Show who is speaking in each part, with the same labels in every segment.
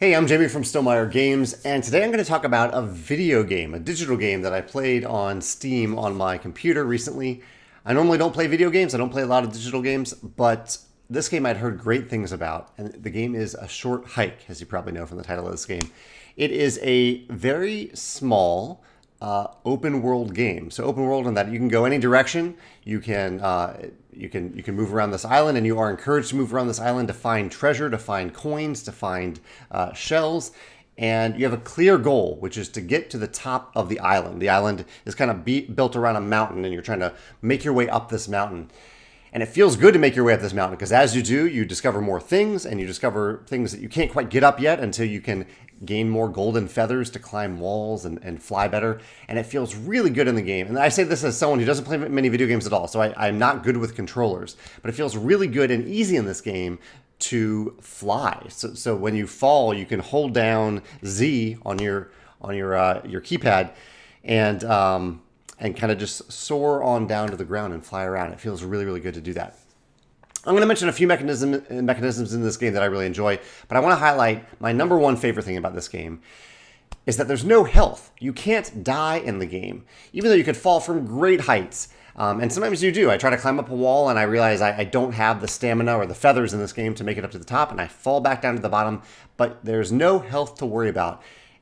Speaker 1: Hey, I'm Jamey from Stonemaier Games, and today I'm going to talk about a video game, a digital game that I played on Steam on my computer recently. I normally don't play video games, I don't play a lot of digital games, but this game I'd heard great things about, and the game is A Short Hike, as you probably know from the title of this game. It is a very small open world game. So open world in that you can go any direction. You can move around this island, and you are encouraged to move around this island to find treasure, to find coins, to find shells. And you have a clear goal, which is to get to the top of the island. The island is kind of built around a mountain, and you're trying to make your way up this mountain. And it feels good to make your way up this mountain because as you do, you discover more things, and you discover things that you can't quite get up yet until you can gain more golden feathers to climb walls and fly better. And it feels really good in the game. And I say this as someone who doesn't play many video games at all, so I'm not good with controllers. But it feels really good and easy in this game to fly. So when you fall, you can hold down Z on your keypad and kind of just soar on down to the ground and fly around. It feels really, really good to do that. I'm going to mention a few mechanisms in this game that I really enjoy, but I want to highlight my number one favorite thing about this game is that there's no health. You can't die in the game, even though you could fall from great heights. And sometimes you do. I try to climb up a wall and I realize I don't have the stamina or the feathers in this game to make it up to the top, and I fall back down to the bottom, but there's no health to worry about.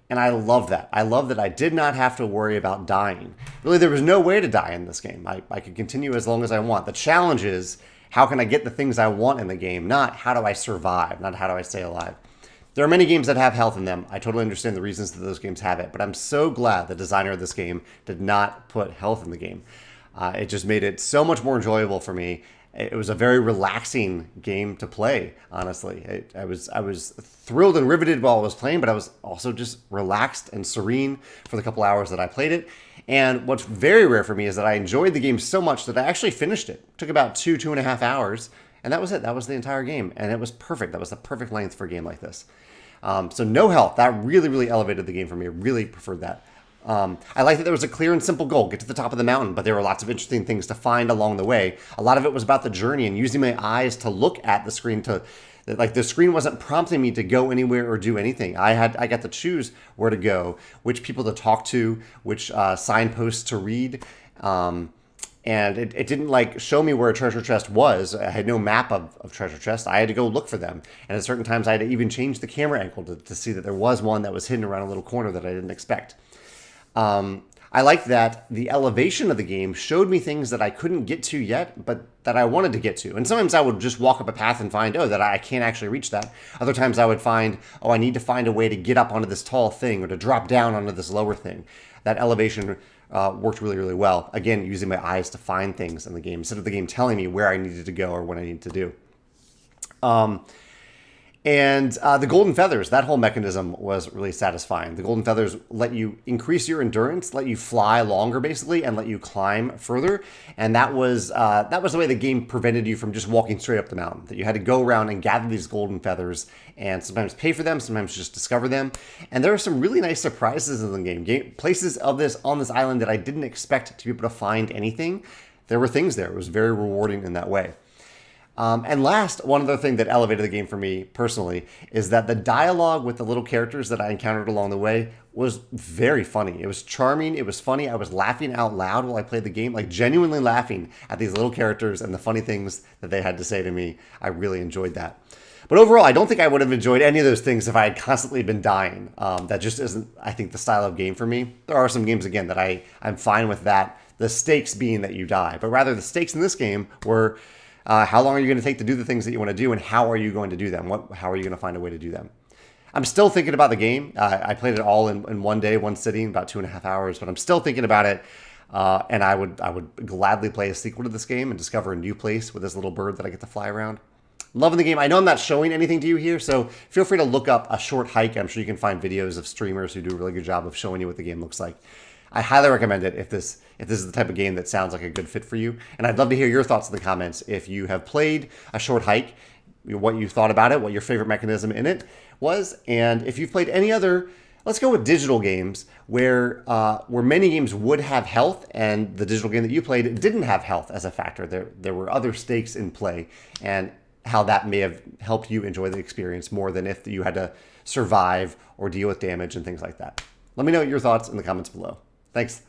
Speaker 1: And I love that. I love that I did not have to worry about dying. Really, there was no way to die in this game. I could continue as long as I want. The challenge is, how can I get the things I want in the game? Not how do I survive, not how do I stay alive. There are many games that have health in them. I totally understand the reasons that those games have it, but I'm so glad the designer of this game did not put health in the game. It just made it so much more enjoyable for me. It was a very relaxing game to play, honestly. I was thrilled and riveted while I was playing, but I was also just relaxed and serene for the couple hours that I played it. And what's very rare for me is that I enjoyed the game so much that I actually finished it. It took about 2.5 hours, and that was it. That was the entire game, and it was perfect. That was the perfect length for a game like this. So no health. That really, really elevated the game for me. I really preferred that. I like that there was a clear and simple goal, get to the top of the mountain, but there were lots of interesting things to find along the way. A lot of it was about the journey and using my eyes to look at the screen the screen wasn't prompting me to go anywhere or do anything. I got to choose where to go, which people to talk to, which signposts to read. And it didn't show me where a treasure chest was. I had no map of treasure chests. I had to go look for them. And at certain times I had to even change the camera angle to see that there was one that was hidden around a little corner that I didn't expect. I like that the elevation of the game showed me things that I couldn't get to yet, but that I wanted to get to. And sometimes I would just walk up a path and find, that I can't actually reach that. Other times I would find, I need to find a way to get up onto this tall thing or to drop down onto this lower thing. That elevation worked really, really well. Again, using my eyes to find things in the game instead of the game telling me where I needed to go or what I needed to do. And the golden feathers, that whole mechanism was really satisfying. The golden feathers let you increase your endurance, let you fly longer basically, and let you climb further. And that was the way the game prevented you from just walking straight up the mountain. That you had to go around and gather these golden feathers and sometimes pay for them, sometimes just discover them. And there are some really nice surprises in the game. Places on this island that I didn't expect to be able to find anything. There were things there. It was very rewarding in that way. And last, one other thing that elevated the game for me personally is that the dialogue with the little characters that I encountered along the way was very funny. It was charming. It was funny. I was laughing out loud while I played the game, genuinely laughing at these little characters and the funny things that they had to say to me. I really enjoyed that. But overall, I don't think I would have enjoyed any of those things if I had constantly been dying. That just isn't, I think, the style of game for me. There are some games, again, that I'm fine with that, the stakes being that you die. But rather, the stakes in this game were... how long are you going to take to do the things that you want to do, and how are you going to do them? How are you going to find a way to do them? I'm still thinking about the game. I played it all in one day, one sitting, about 2.5 hours, but I'm still thinking about it. And I would gladly play a sequel to this game and discover a new place with this little bird that I get to fly around. Loving the game. I know I'm not showing anything to you here, so feel free to look up A Short Hike. I'm sure you can find videos of streamers who do a really good job of showing you what the game looks like. I highly recommend it if this is the type of game that sounds like a good fit for you. And I'd love to hear your thoughts in the comments. If you have played A Short Hike, what you thought about it, what your favorite mechanism in it was, and if you've played any other, let's go with digital games where many games would have health, and the digital game that you played didn't have health as a factor. There were other stakes in play, and how that may have helped you enjoy the experience more than if you had to survive or deal with damage and things like that. Let me know your thoughts in the comments below. Thanks.